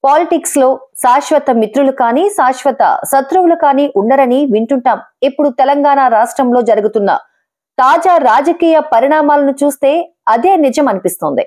Politics లో శాశ్వత మిత్రులు కానీ శాశ్వత శత్రువులు కానీ ఉండరని వింటుంటాం. ఇప్పుడు తెలంగాణ రాష్ట్రంలో జరుగుతున్న తాజా రాజకీయ పరిణామాలను చూస్తే అదే నిజం అనిపిస్తోంది.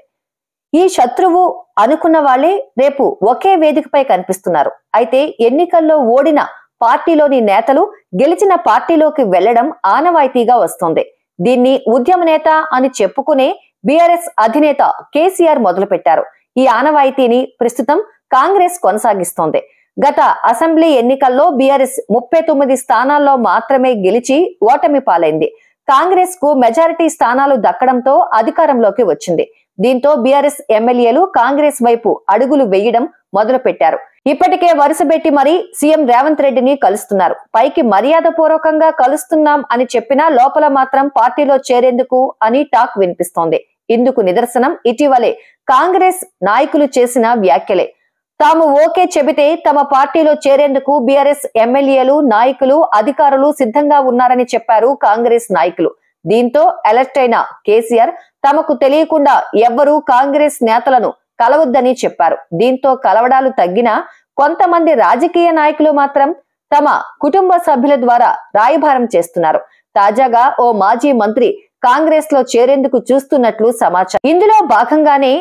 ఈ శత్రువు అనుకున్న వాళ్ళే రేపు ఒకే వేదికపై కనిపిస్తున్నారు. అయితే ఎన్నికల్లో ఓడిన పార్టీలోని నేతలు గెలిచిన పార్టీలోకి వెళ్లడం ఆనవాయితీగా వస్తోంది. దీన్ని ఉద్యమ నేత అని చెప్పుకునే బీఆర్ఎస్ అధినేత కేసీఆర్ మొదలుపెట్టారు. ఈ ఆనవాయితీని ప్రస్తుతం కాంగ్రెస్ కొనసాగిస్తోంది. గత అసెంబ్లీ ఎన్నికల్లో బీఆర్ఎస్ 39 స్థానాల్లో మాత్రమే గెలిచి ఓటమి పాలైంది. కాంగ్రెస్ కు మెజారిటీ స్థానాలు దక్కడంతో అధికారంలోకి వచ్చింది. దీంతో బీఆర్ఎస్ ఎమ్మెల్యేలు కాంగ్రెస్ వైపు అడుగులు వేయడం మొదలు పెట్టారు. ఇప్పటికే వరుసపెట్టి మరీ సీఎం రేవంత్ రెడ్డిని కలుస్తున్నారు. పైకి మర్యాద పూర్వకంగా కలుస్తున్నాం అని చెప్పినా లోపల మాత్రం పార్టీలో చేరేందుకు అని టాక్ వినిపిస్తోంది. ఇందుకు నిదర్శనం ఇటీవలే కాంగ్రెస్ నాయకులు చేసిన వ్యాఖ్యలే. తాము ఓకే చెబితే తమ పార్టీలో చేరేందుకు బీఆర్ఎస్ ఎమ్మెల్యేలు, నాయకులు, అధికారులు సిద్ధంగా ఉన్నారని చెప్పారు కాంగ్రెస్ నాయకులు. దీంతో అలర్ట్ అయిన కేసీఆర్ తమకు తెలియకుండా ఎవ్వరూ కాంగ్రెస్ నేతలను కలవద్దని చెప్పారు. దీంతో కలవడాలు తగ్గినా కొంతమంది రాజకీయ నాయకులు మాత్రం తమ కుటుంబ సభ్యుల ద్వారా రాయబారం చేస్తున్నారు. తాజాగా ఓ మాజీ మంత్రి కాంగ్రెస్ లో చేరేందుకు చూస్తున్నట్లు సమాచారం. ఇందులో భాగంగానే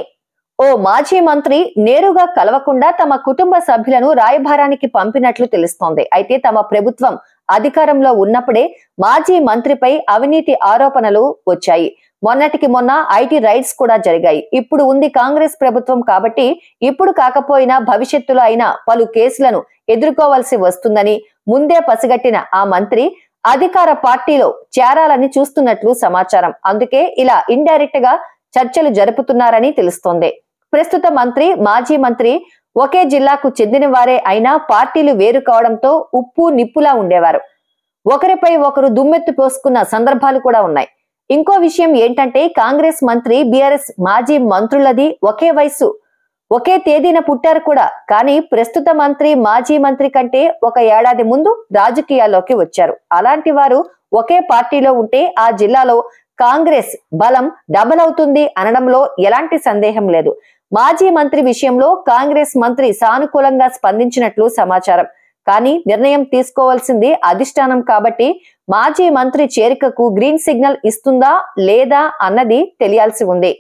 ఓ మాజీ మంత్రి నేరుగా కలవకుండా తమ కుటుంబ సభ్యులను రాయబారానికి పంపినట్లు తెలుస్తోంది. అయితే తమ ప్రభుత్వం అధికారంలో ఉన్నప్పుడే మాజీ మంత్రిపై అవినీతి ఆరోపణలు వచ్చాయి. మొన్నటికి మొన్న ఐటీ రైడ్స్ కూడా జరిగాయి. ఇప్పుడు ఉంది కాంగ్రెస్ ప్రభుత్వం కాబట్టి ఇప్పుడు కాకపోయినా భవిష్యత్తులో అయినా పలు కేసులను ఎదుర్కోవాల్సి వస్తుందని ముందే పసిగట్టిన ఆ మంత్రి అధికార పార్టీలో చేరాలని చూస్తున్నట్లు సమాచారం. అందుకే ఇలా ఇండైరెక్ట్ గా చర్చలు జరుపుతున్నారని తెలుస్తోంది. ప్రస్తుత మంత్రి, మాజీ మంత్రి ఒకే జిల్లాకు చెందిన వారే అయినా పార్టీలు వేరు కావడంతో ఉప్పు నిప్పులా ఉండేవారు. ఒకరిపై ఒకరు దుమ్మెత్తు పోసుకున్న సందర్భాలు కూడా ఉన్నాయి. ఇంకో విషయం ఏంటంటే కాంగ్రెస్ మంత్రి, బీఆర్ఎస్ మాజీ మంత్రులది ఒకే వయసు, ఒకే తేదీన పుట్టారు కూడా. కానీ ప్రస్తుత మంత్రి, మాజీ మంత్రి కంటే ఒక ఏడాది ముందు రాజకీయాల్లోకి వచ్చారు. అలాంటి వారు ఒకే పార్టీలో ఉంటే ఆ జిల్లాలో కాంగ్రెస్ బలం డబల్ అవుతుంది అనడంలో ఎలాంటి సందేహం లేదు. మాజీ మంత్రి విషయంలో కాంగ్రెస్ మంత్రి సానుకూలంగా స్పందించినట్లు సమాచారం. కానీ నిర్ణయం తీసుకోవాల్సింది అధిష్టానం కాబట్టి మాజీ మంత్రి చేరికకు గ్రీన్ సిగ్నల్ ఇస్తుందా లేదా అన్నది తెలియాల్సి ఉంది.